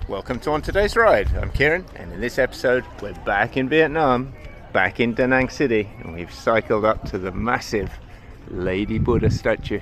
Welcome to On Today's Ride. I'm Kieran, and in this episode we're back in Vietnam, back in Da Nang City, and we've cycled up to the massive Lady Buddha statue.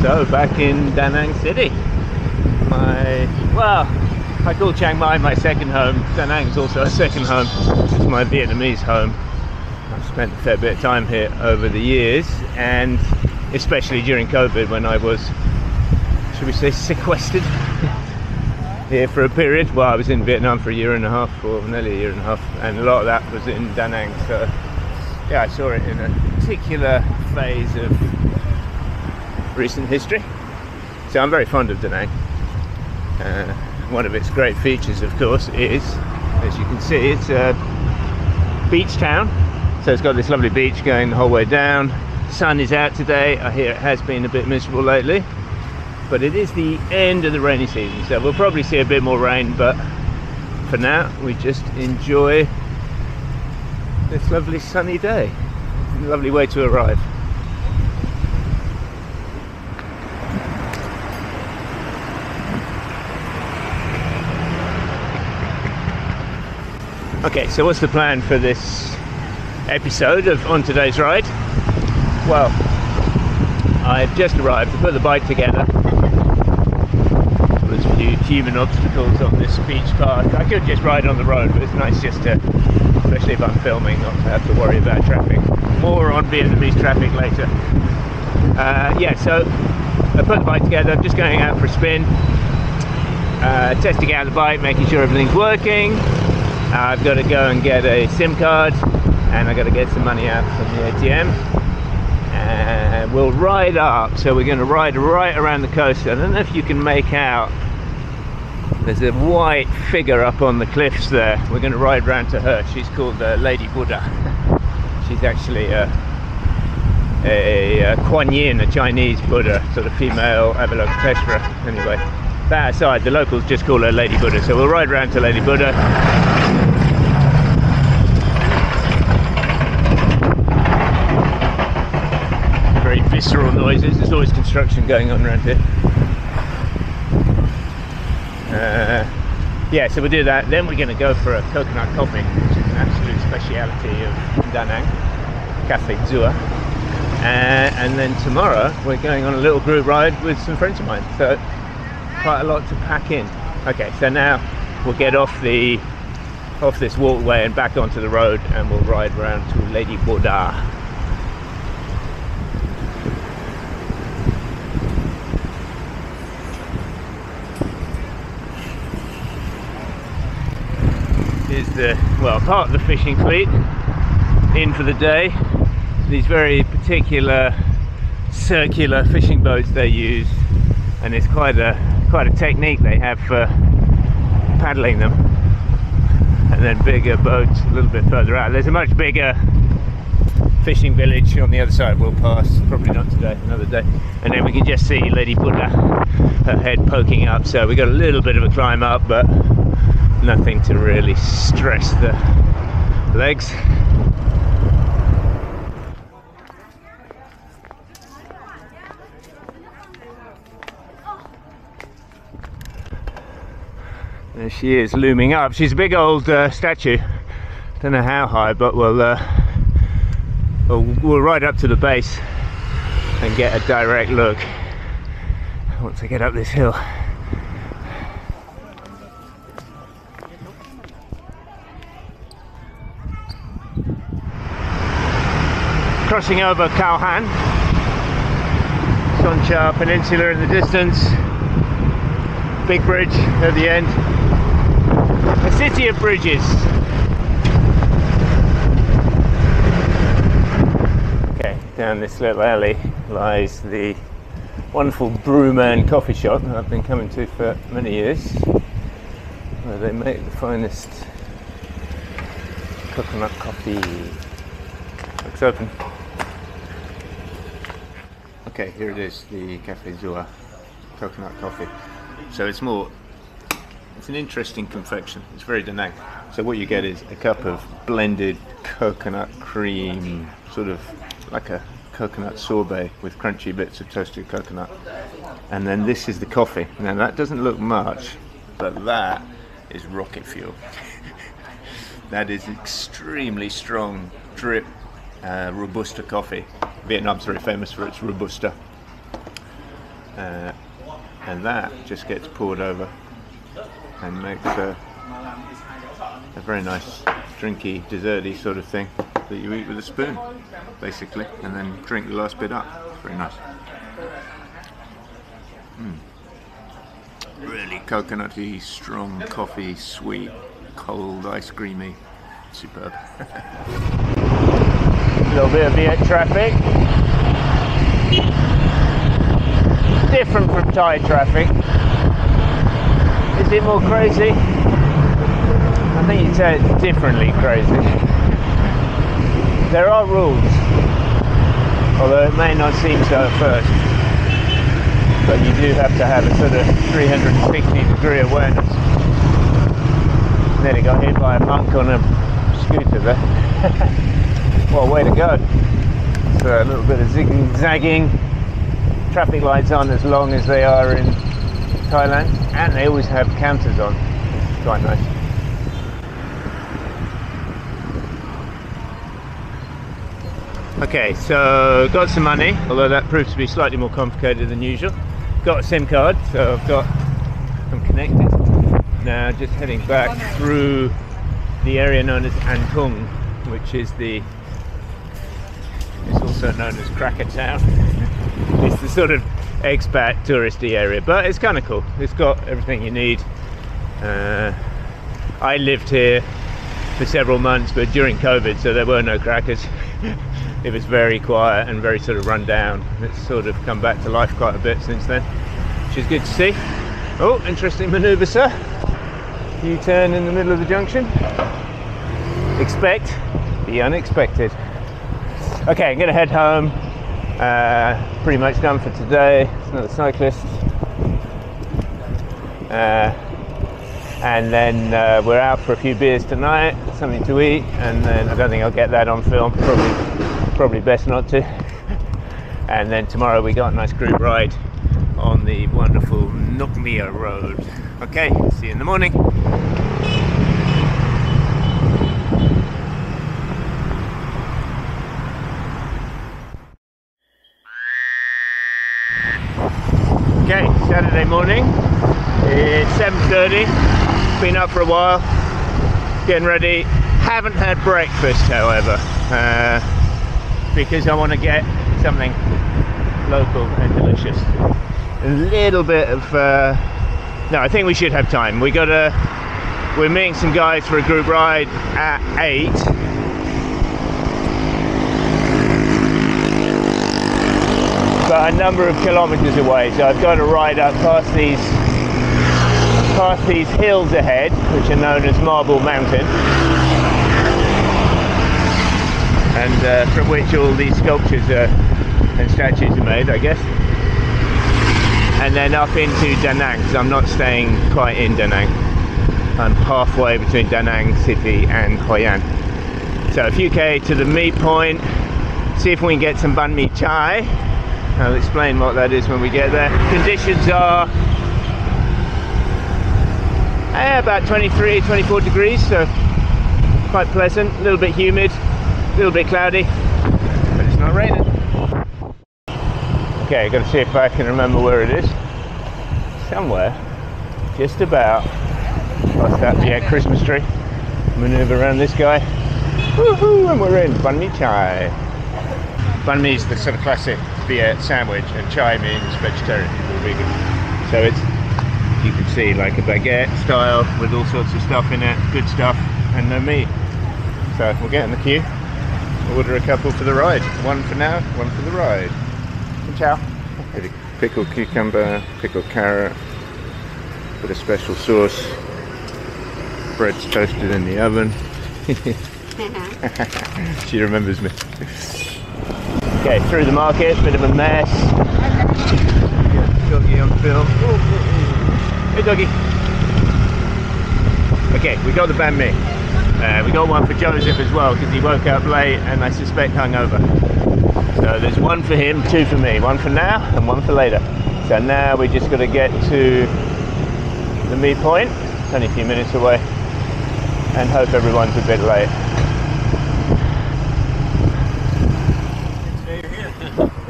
So back in Da Nang City, I call Chiang Mai my second home. Da Nang is also a second home. It's my Vietnamese home. I've spent a fair bit of time here over the years, and especially during COVID when I was, should we say, sequestered here for a period. Well, I was in Vietnam for a year and a half, or nearly a year and a half, and a lot of that was in Da Nang. So yeah, I saw it in a particular phase of recent history. So I'm very fond of Da Nang. One of its great features, of course, is, as you can see, it's a beach town. So it's got this lovely beach going the whole way down. Sun is out today. I hear it has been a bit miserable lately, but it is the end of the rainy season, so we'll probably see a bit more rain, but for now we just enjoy this lovely sunny day. Lovely way to arrive. Okay, so what's the plan for this episode of On Today's Ride? Well, I've just arrived to put the bike together. There's a few human obstacles on this beach path. I could just ride on the road, but it's nice just to, especially if I'm filming, not to have to worry about traffic. More on Vietnamese traffic later. Yeah, so I put the bike together. I'm just going out for a spin, testing out the bike, making sure everything's working. I've got to go and get a SIM card, and I've got to get some money out from the ATM, and we'll ride up. So we're going to ride right around the coast. I don't know if you can make out, there's a white figure up on the cliffs there. We're going to ride round to her. She's called Lady Buddha. She's actually a Kuan Yin, a Chinese Buddha, sort of female Avalokiteshvara. Anyway, that aside, the locals just call her Lady Buddha. So we'll ride round to Lady Buddha. Very visceral noises. There's always construction going on around here. Yeah, so we'll do that. Then we're going to go for a coconut coffee, which is an absolute speciality of Da Nang, Cafe Zua. And then tomorrow we're going on a little group ride with some friends of mine. So quite a lot to pack in. Okay, so now we'll get off this walkway and back onto the road, and we'll ride around to Lady Buddha. Is the, well, part of the fishing fleet in for the day. These very particular circular fishing boats they use, and it's quite a technique they have for paddling them. And then bigger boats a little bit further out. There's a much bigger fishing village on the other side. We'll pass, probably not today, another day, and then we can just see Lady Buddha, her head poking up. So we got a little bit of a climb up, but nothing to really stress the legs. There she is, looming up. She's a big old statue. Don't know how high, but we'll ride up to the base and get a direct look once I get up this hill. Crossing over Khao Han, Son Cha Peninsula in the distance. Big bridge at the end. A city of bridges. Okay, down this little alley lies the wonderful Brewman coffee shop that I've been coming to for many years, where they make the finest coconut coffee. Looks open. Okay, here it is, the Cafe Zua coconut coffee. So it's an interesting confection. It's very Da Nang. So what you get is a cup of blended coconut cream, sort of like a coconut sorbet with crunchy bits of toasted coconut. And then this is the coffee. Now that doesn't look much, but that is rocket fuel. That is extremely strong drip Robusta coffee. Vietnam's very famous for its Robusta. And that just gets poured over and makes a very nice drinky, desserty sort of thing that you eat with a spoon, basically, and then drink the last bit up. It's very nice. Really coconutty, strong coffee, sweet, cold, ice creamy, superb. A little bit of Viet traffic. Different from Thai traffic. Is it more crazy? I think you'd say it's differently crazy. There are rules, although it may not seem so at first. But you do have to have a sort of 360-degree awareness. Nearly got hit by a monk on a scooter there. What a way to go. So a little bit of zigzagging. Traffic lights aren't as long as they are in Thailand, and they always have counters on. It's quite nice. Okay, so got some money, although that proves to be slightly more complicated than usual. Got a SIM card, so I'm connected. Now just heading back through the area known as An Thung, which is also known as Cracker Town. It's the sort of expat touristy area, but it's kind of cool. It's got everything you need. I lived here for several months, but during COVID, so there were no crackers. It was very quiet and very sort of run down. It's sort of come back to life quite a bit since then, which is good to see. Oh, interesting manoeuvre, sir. U-turn in the middle of the junction. Expect the unexpected. Okay, I'm gonna head home. Pretty much done for today. It's another cyclist. And then we're out for a few beers tonight, something to eat, and then I don't think I'll get that on film. Probably best not to. And then tomorrow we got a nice group ride on the wonderful Nok Mia Road. Okay, see you in the morning. Okay, Saturday morning. It's 7:30. Been up for a while. Getting ready. Haven't had breakfast, however, because I want to get something local and delicious. A little bit of no, I think we should have time. We're meeting some guys for a group ride at 8. But a number of kilometers away, so I've got to ride up past these hills ahead, which are known as Marble Mountain, and from which all these sculptures and statues are made, I guess. And then up into Da Nang, because I'm not staying quite in Da Nang. I'm halfway between Da Nang city and Hoi An. So a few K to the meet point, see if we can get some banh mi chai. I'll explain what that is when we get there. Conditions are about 23, 24 degrees, so quite pleasant, a little bit humid, a little bit cloudy, but it's not raining. Okay, I've got to see if I can remember where it is. Somewhere, just about past that Viet Christmas tree. Maneuver around this guy. Woohoo! And we're in Banh Mi Chai. Banh Mi is the sort of classic Viet sandwich, and chai means vegetarian or vegan. So it's, you can see, like a baguette style with all sorts of stuff in it, good stuff, and no meat. So we'll get in the queue, order a couple for the ride. One for now, one for the ride. Ciao. Pickled cucumber, pickled carrot, with a special sauce. Bread's toasted in the oven. She remembers me. Okay, through the market, bit of a mess. Doggy on film. Hey doggy. Okay, we got the banh mi. We got one for Joseph as well because he woke up late and I suspect hungover. So there's one for him, two for me. One for now and one for later. So now we just got to get to the meet point. It's only a few minutes away. And hope everyone's a bit late.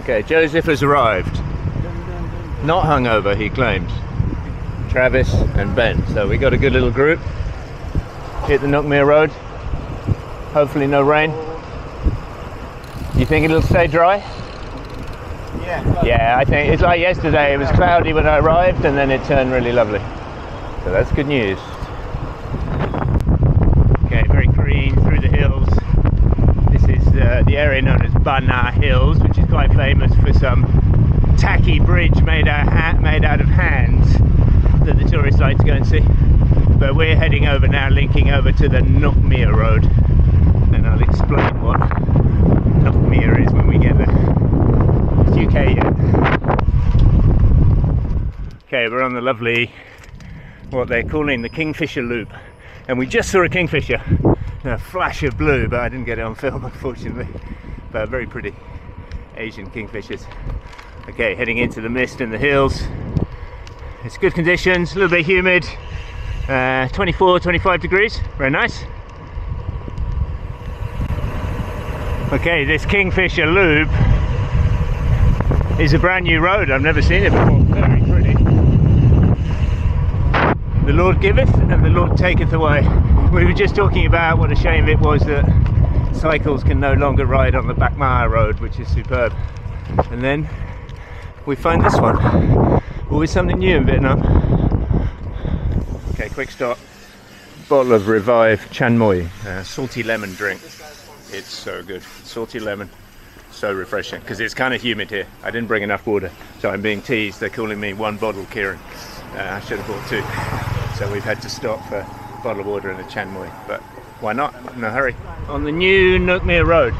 Okay, Joseph has arrived. Not hungover, he claims. Travis and Ben. So we got a good little group. Hit the Nukmir Road. Hopefully no rain. You think it'll stay dry? Yeah. Yeah, I think it's like yesterday. It was cloudy when I arrived and then it turned really lovely. So that's good news. Okay, very green through the hills. This is the area known as Bana Hills, which is quite famous for some tacky bridge made out of hands that the tourists like to go and see. But we're heading over now, linking over to the Nukmir Road, and I'll explain what Nukmir is when we get there. It's UK yet. Okay, we're on the lovely, what they're calling the Kingfisher Loop, and we just saw a kingfisher, a flash of blue, but I didn't get it on film unfortunately, but very pretty Asian kingfishers. Okay, heading into the mist in the hills. It's good conditions, a little bit humid, 24, 25 degrees, very nice. Okay, this Kingfisher Loop is a brand new road, I've never seen it before, very pretty. The Lord giveth and the Lord taketh away. We were just talking about what a shame it was that cycles can no longer ride on the Bac Ma Road, which is superb. And then we find this one. Always something new in Vietnam. Okay, quick stop. Bottle of Revive Chan Moi, salty lemon drink. It's so good. Salty lemon, so refreshing. Because it's kind of humid here. I didn't bring enough water, so I'm being teased. They're calling me one bottle Kieran. I should have bought two. So we've had to stop for a bottle of water and a Chan Moi. But why not? No hurry. On the new Nukmir Road,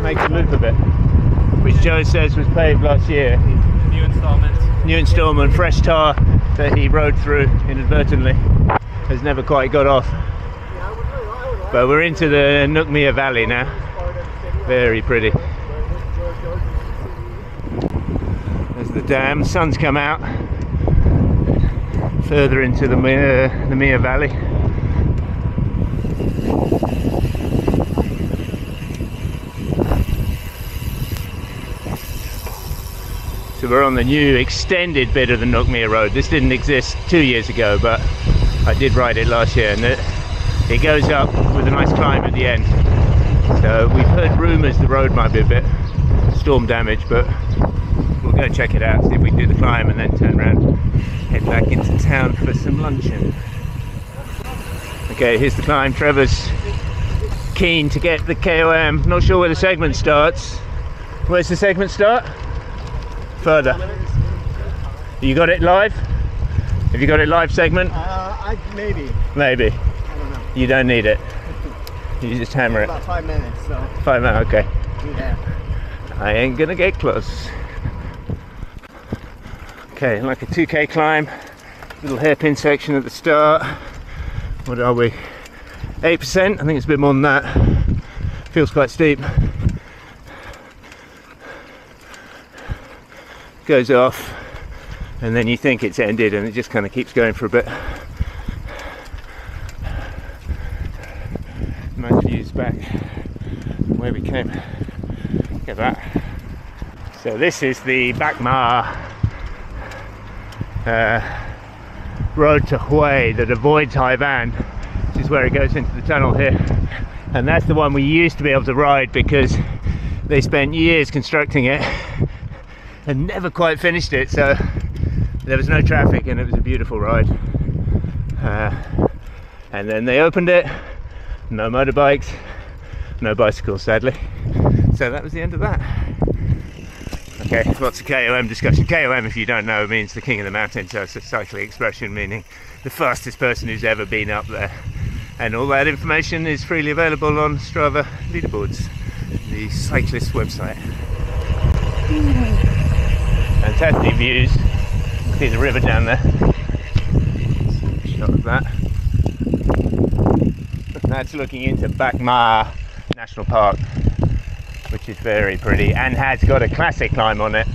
makes a loop a bit, which Joe says was paved last year. New installment. New installment, fresh tar that he rode through inadvertently. Has never quite got off. But we're into the Nukmir Valley now. Very pretty. There's the dam, sun's come out. Further into the Mir Valley. So we're on the new extended bit of the Nukmir Road. This didn't exist 2 years ago, but I did ride it last year, and it goes up with a nice climb at the end. So we've heard rumours the road might be a bit storm damaged, but we'll go check it out, see if we can do the climb and then turn around, head back into town for some luncheon. Okay, here's the climb. Trevor's keen to get the KOM. Not sure where the segment starts. Where's the segment start? Further. You got it live? Have you got it live segment? Maybe. Maybe. I don't know. You don't need it. You just hammer it. About 5 minutes, so. 5 minutes, okay. Yeah. I ain't gonna get close. Okay, like a 2K climb. Little hairpin section at the start. What are we? 8%? I think it's a bit more than that. Feels quite steep. Goes off, and then you think it's ended, and it just kind of keeps going for a bit. Nice views back where we came. Look at that. So this is the Bac Ma road to Hue that avoids Hai Van, which is where it goes into the tunnel here. And that's the one we used to be able to ride because they spent years constructing it and never quite finished it, so there was no traffic and it was a beautiful ride. And then they opened it, no motorbikes, no bicycles sadly. So that was the end of that. Okay, lots of KOM discussion. KOM, if you don't know, means the king of the mountain, so it's a cycling expression meaning the fastest person who's ever been up there. And all that information is freely available on Strava Leaderboards, the cyclist website. Fantastic views. See the river down there. Shot of that. That's looking into Bakmar National Park, which is very pretty and has got a classic climb on it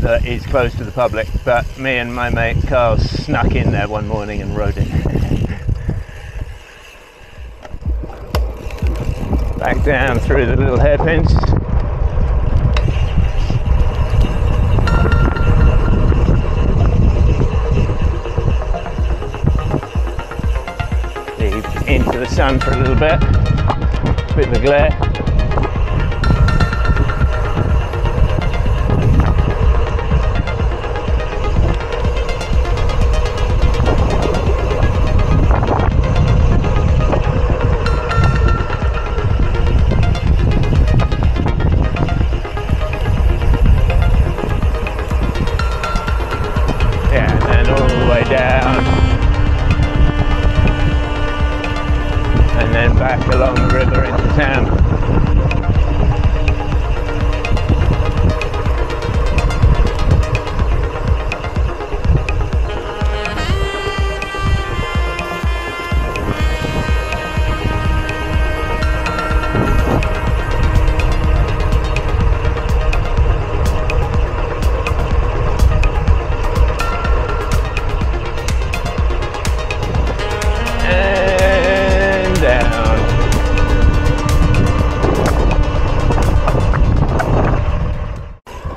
that is closed to the public, but me and my mate Carl snuck in there one morning and rode it. Back down through the little hairpins. Into the sun for a little bit, bit of a glare. Yeah, and all the way down. And then back along the river into town.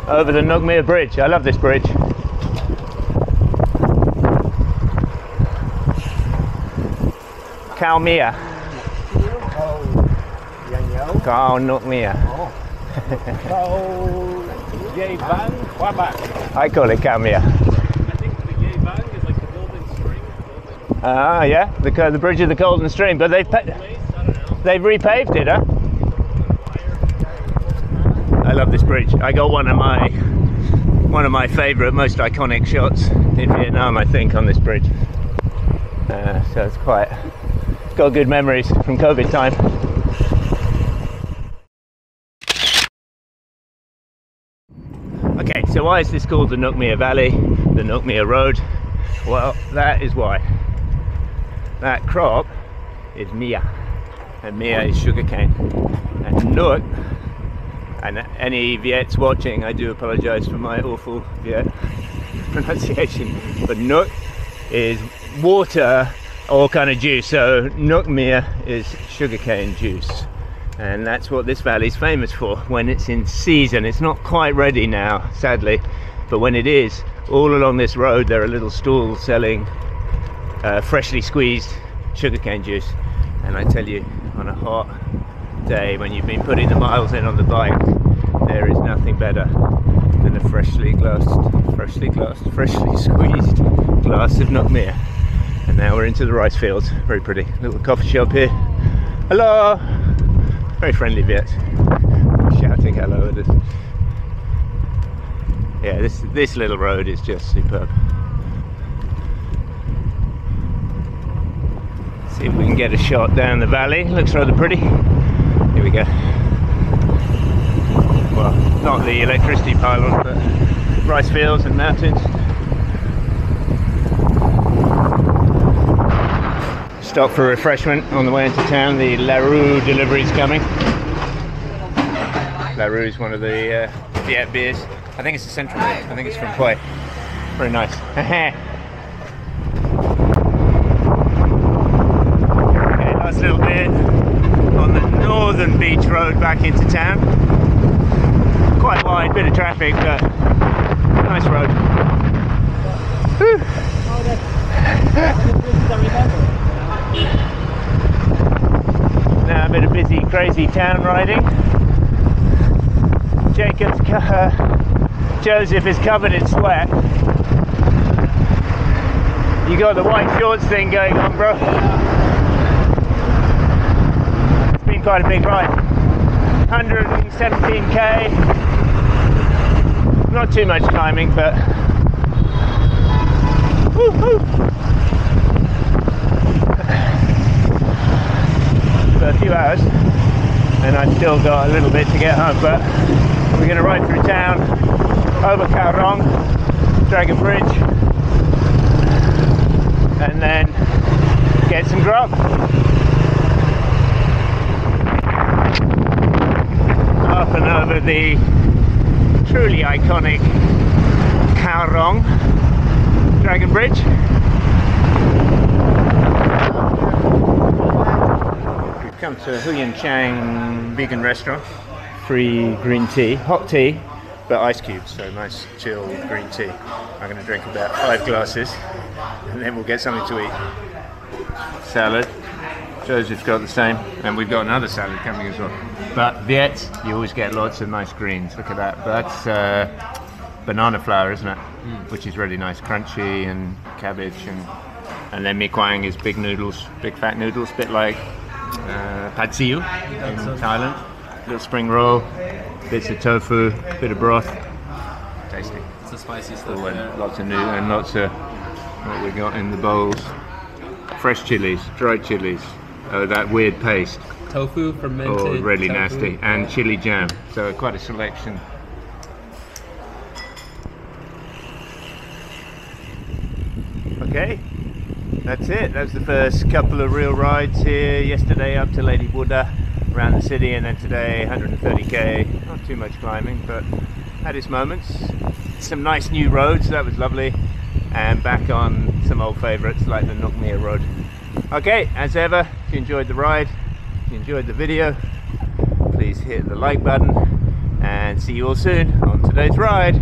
Over the Nugmere Bridge. I love this bridge. Kalmia. Khao Nugmere. I call it Kalmia. I think the Gay Bang is like the Golden Stream. Ah, yeah, the bridge of the Golden Stream, but they've repaved it, huh? I love this bridge. I got one of my favourite, most iconic shots in Vietnam, I think, on this bridge. So it's got good memories from COVID time. Okay, so why is this called the Nugmere Valley, the Nugmere Road? Well, that is why. That crop is Mia, and Mia is sugarcane, and Nuc. And any Viets watching, I do apologise for my awful Viet pronunciation, but Nuc is water or kind of juice, so Nuc Mea is sugarcane juice, and that's what this valley is famous for when it's in season. It's not quite ready now, sadly, but when it is, all along this road there are little stalls selling freshly squeezed sugarcane juice, and I tell you, on a hot day when you've been putting the miles in on the bike, there is nothing better than a freshly squeezed glass of Nuc Mea. And now we're into the rice fields. Very pretty little coffee shop here. Hello, very friendly Viet, shouting hello at us. Yeah, this little road is just superb. See if we can get a shot down the valley. Looks rather pretty. Here we go. Well, not the electricity pylon, but rice fields and mountains. Stop for refreshment on the way into town. The Larue delivery's coming. Larue is one of the Viet beers. I think it's a central one. I think it's from Hue. Very nice. Okay, last little bit on the northern beach road back into town. Quite wide, bit of traffic, but nice road. Whew. Now a bit of busy, crazy town riding. Joseph is covered in sweat. You got the white shorts thing going on, bro. It's been quite a big ride. 117k. Not too much climbing, but woo-hoo. For a few hours, and I've still got a little bit to get home, but we're going to ride through town, over Khao Rong, Dragon Bridge, and then get some grub. Up and over the truly iconic Khao Rong Dragon Bridge. We've come to Huyen Chang vegan restaurant. Free green tea, hot tea, but ice cubes, so nice chilled green tea. I'm going to drink about 5 glasses and then we'll get something to eat. Salad, Joseph's got the same, and we've got another salad coming as well. But Viet, you always get lots of nice greens. Look at that. That's banana flour, isn't it? Which is really nice, crunchy, and cabbage, and then mi quang is big noodles, big fat noodles, bit like pad siu in Thailand. Little spring roll, bits of tofu, bit of broth. Tasty. It's the spicy stuff. Oh, and lots of noodles and lots of what we got in the bowls. Fresh chilies, dried chilies. Oh, that weird paste. Tofu, fermented. Oh, really tofu. nasty. And chili jam. So quite a selection. Okay, that's it. That's the first couple of real rides here. Yesterday up to Lady Buddha, around the city, and then today 130k. Not too much climbing, but had its moments. Some nice new roads, that was lovely. And back on some old favourites like the Nok Mea Road. Okay, as ever, if you enjoyed the ride, if you enjoyed the video, please hit the like button, and see you all soon on today's ride.